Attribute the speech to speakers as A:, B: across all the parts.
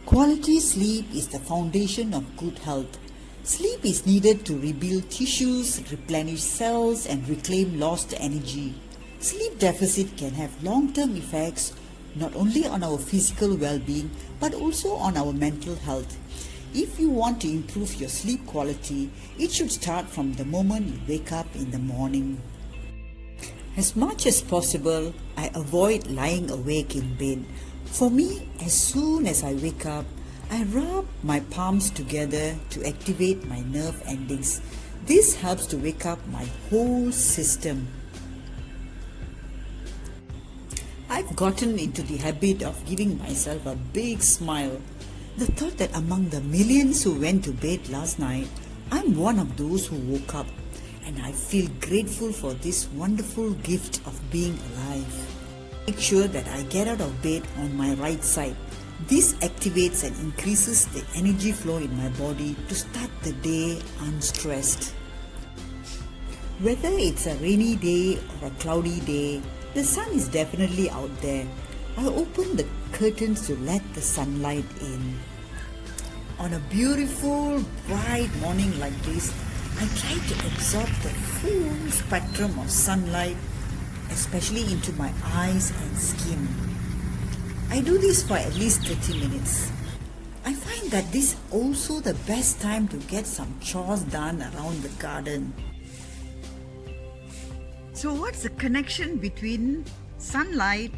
A: Quality sleep is the foundation of good health. Sleep is needed to rebuild tissues, replenish cells, and reclaim lost energy. Sleep deficit can have long-term effects not only on our physical well-being but also on our mental health. If you want to improve your sleep quality, it should start from the moment you wake up in the morning. As much as possible, I avoid lying awake in bed. For me, as soon as I wake up, I rub my palms together to activate my nerve endings. This helps to wake up my whole system. I've gotten into the habit of giving myself a big smile. The thought that among the millions who went to bed last night, I'm one of those who woke up, and I feel grateful for this wonderful gift of being alive. Make sure that I get out of bed on my right side. This activates and increases the energy flow in my body to start the day unstressed. Whether it's a rainy day or a cloudy day, the sun is definitely out there. I open the curtains to let the sunlight in. On a beautiful, bright morning like this, I try to absorb the full spectrum of sunlight, especially into my eyes and skin. I do this for at least 30 minutes. I find that this is also the best time to get some chores done around the garden. So what's the connection between sunlight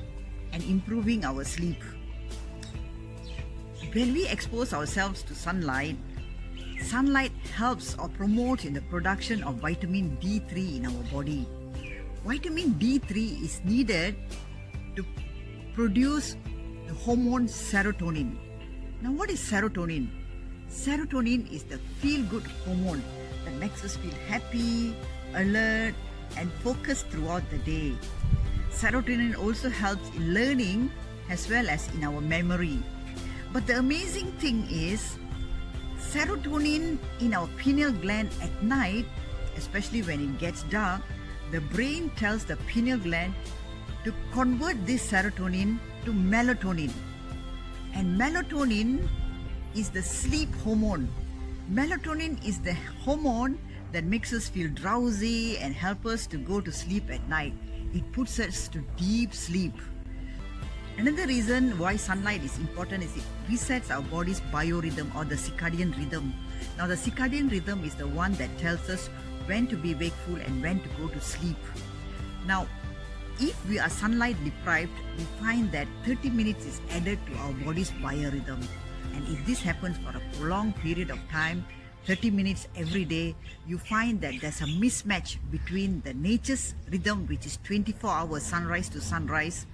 A: and improving our sleep? When we expose ourselves to sunlight, sunlight helps or promotes in the production of vitamin D3 in our body. Vitamin D3 is needed to produce the hormone serotonin. Now, what is serotonin? Serotonin is the feel-good hormone that makes us feel happy, alert, and focused throughout the day. Serotonin also helps in learning as well as in our memory. But the amazing thing is, serotonin in our pineal gland at night, especially when it gets dark, the brain tells the pineal gland to convert this serotonin to melatonin. And melatonin is the sleep hormone. Melatonin is the hormone that makes us feel drowsy and help us to go to sleep at night. It puts us to deep sleep. Another reason why sunlight is important is it resets our body's biorhythm or the circadian rhythm. Now, the circadian rhythm is the one that tells us when to be wakeful and when to go to sleep. Now, if we are sunlight deprived, we find that 30 minutes is added to our body's biorhythm. And if this happens for a prolonged period of time, 30 minutes every day, you find that there's a mismatch between the nature's rhythm, which is 24 hours sunrise to sunrise.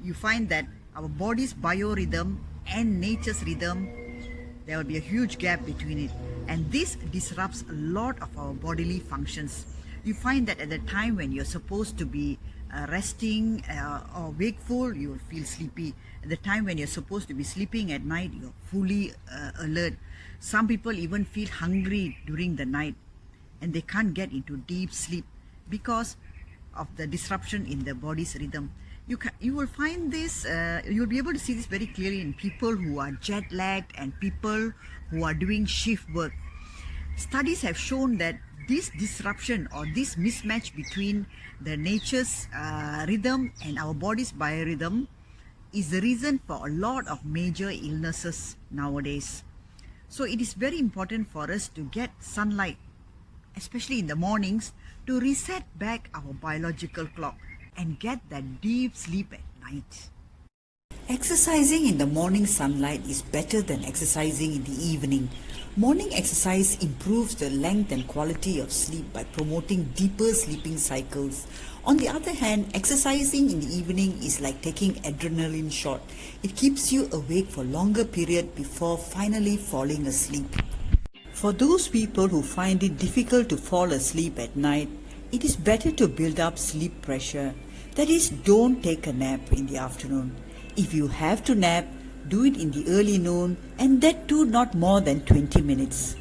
A: You find that our body's biorhythm and nature's rhythm, there will be a huge gap between it. And this disrupts a lot of our bodily functions. You find that at the time when you're supposed to be resting or wakeful, you will feel sleepy. At the time when you're supposed to be sleeping at night, you're fully alert. Some people even feel hungry during the night and they can't get into deep sleep because of the disruption in the body's rhythm. You will find this, you'll be able to see this very clearly in people who are jet lagged and people who are doing shift work. Studies have shown that this disruption or this mismatch between the nature's rhythm and our body's biorhythm is the reason for a lot of major illnesses nowadays. So it is very important for us to get sunlight, especially in the mornings, to reset back our biological clock and get that deep sleep at night. Exercising in the morning sunlight is better than exercising in the evening. Morning exercise improves the length and quality of sleep by promoting deeper sleeping cycles. On the other hand, exercising in the evening is like taking adrenaline shot. It keeps you awake for longer period before finally falling asleep. For those people who find it difficult to fall asleep at night, it is better to build up sleep pressure. That is, don't take a nap in the afternoon. If you have to nap, do it in the early noon, and that too not more than 20 minutes.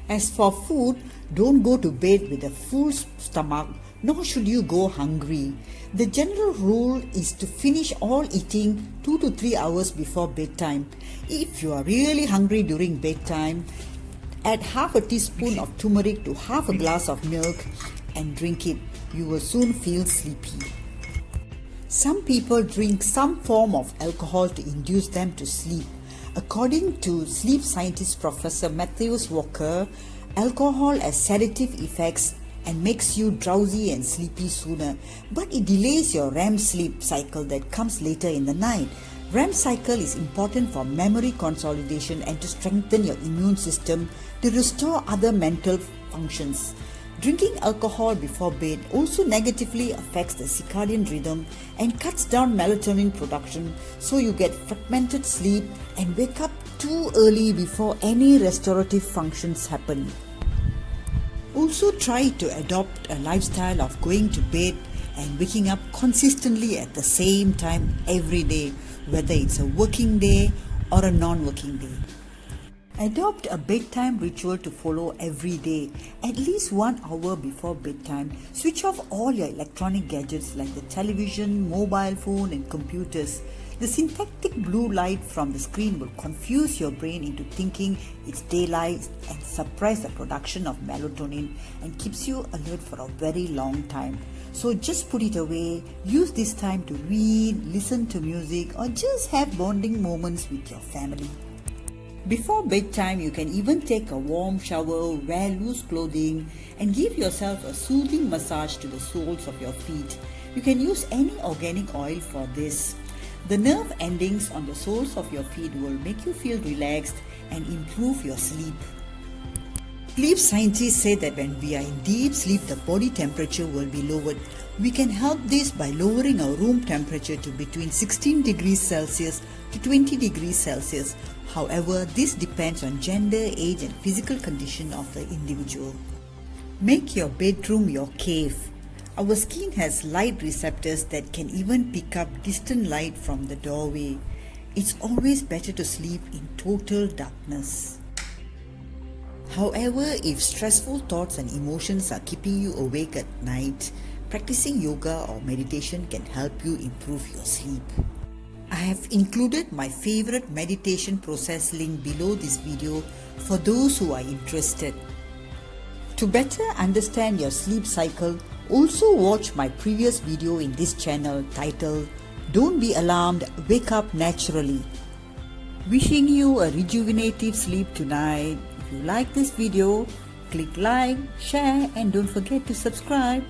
A: As for food, don't go to bed with a full stomach nor should you go hungry. The general rule is to finish all eating 2 to 3 hours before bedtime. If you are really hungry during bedtime, add half a teaspoon of turmeric to half a glass of milk and drink it. You will soon feel sleepy. Some people drink some form of alcohol to induce them to sleep. According to sleep scientist Professor Matthews Walker, alcohol has sedative effects and makes you drowsy and sleepy sooner, but it delays your REM sleep cycle that comes later in the night. REM cycle is important for memory consolidation and to strengthen your immune system to restore other mental functions. Drinking alcohol before bed also negatively affects the circadian rhythm and cuts down melatonin production, so you get fragmented sleep and wake up too early before any restorative functions happen. Also try to adopt a lifestyle of going to bed and waking up consistently at the same time every day, whether it's a working day or a non-working day. Adopt a bedtime ritual to follow every day. At least 1 hour before bedtime, switch off all your electronic gadgets like the television, mobile phone and computers. The synthetic blue light from the screen will confuse your brain into thinking it's daylight and suppress the production of melatonin and keeps you alert for a very long time. So just put it away, use this time to read, listen to music or just have bonding moments with your family. Before bedtime, you can even take a warm shower, wear loose clothing, and give yourself a soothing massage to the soles of your feet. You can use any organic oil for this. The nerve endings on the soles of your feet will make you feel relaxed and improve your sleep. Sleep scientists say that when we are in deep sleep, the body temperature will be lowered. We can help this by lowering our room temperature to between 16 degrees Celsius to 20 degrees Celsius. However, this depends on gender, age and physical condition of the individual. Make your bedroom your cave. Our skin has light receptors that can even pick up distant light from the doorway. It's always better to sleep in total darkness. However, if stressful thoughts and emotions are keeping you awake at night, practicing yoga or meditation can help you improve your sleep. I have included my favorite meditation process link below this video for those who are interested. To better understand your sleep cycle, also watch my previous video in this channel titled Don't Be Alarmed, Wake Up Naturally. Wishing you a rejuvenative sleep tonight. If you like this video, click like, share and don't forget to subscribe.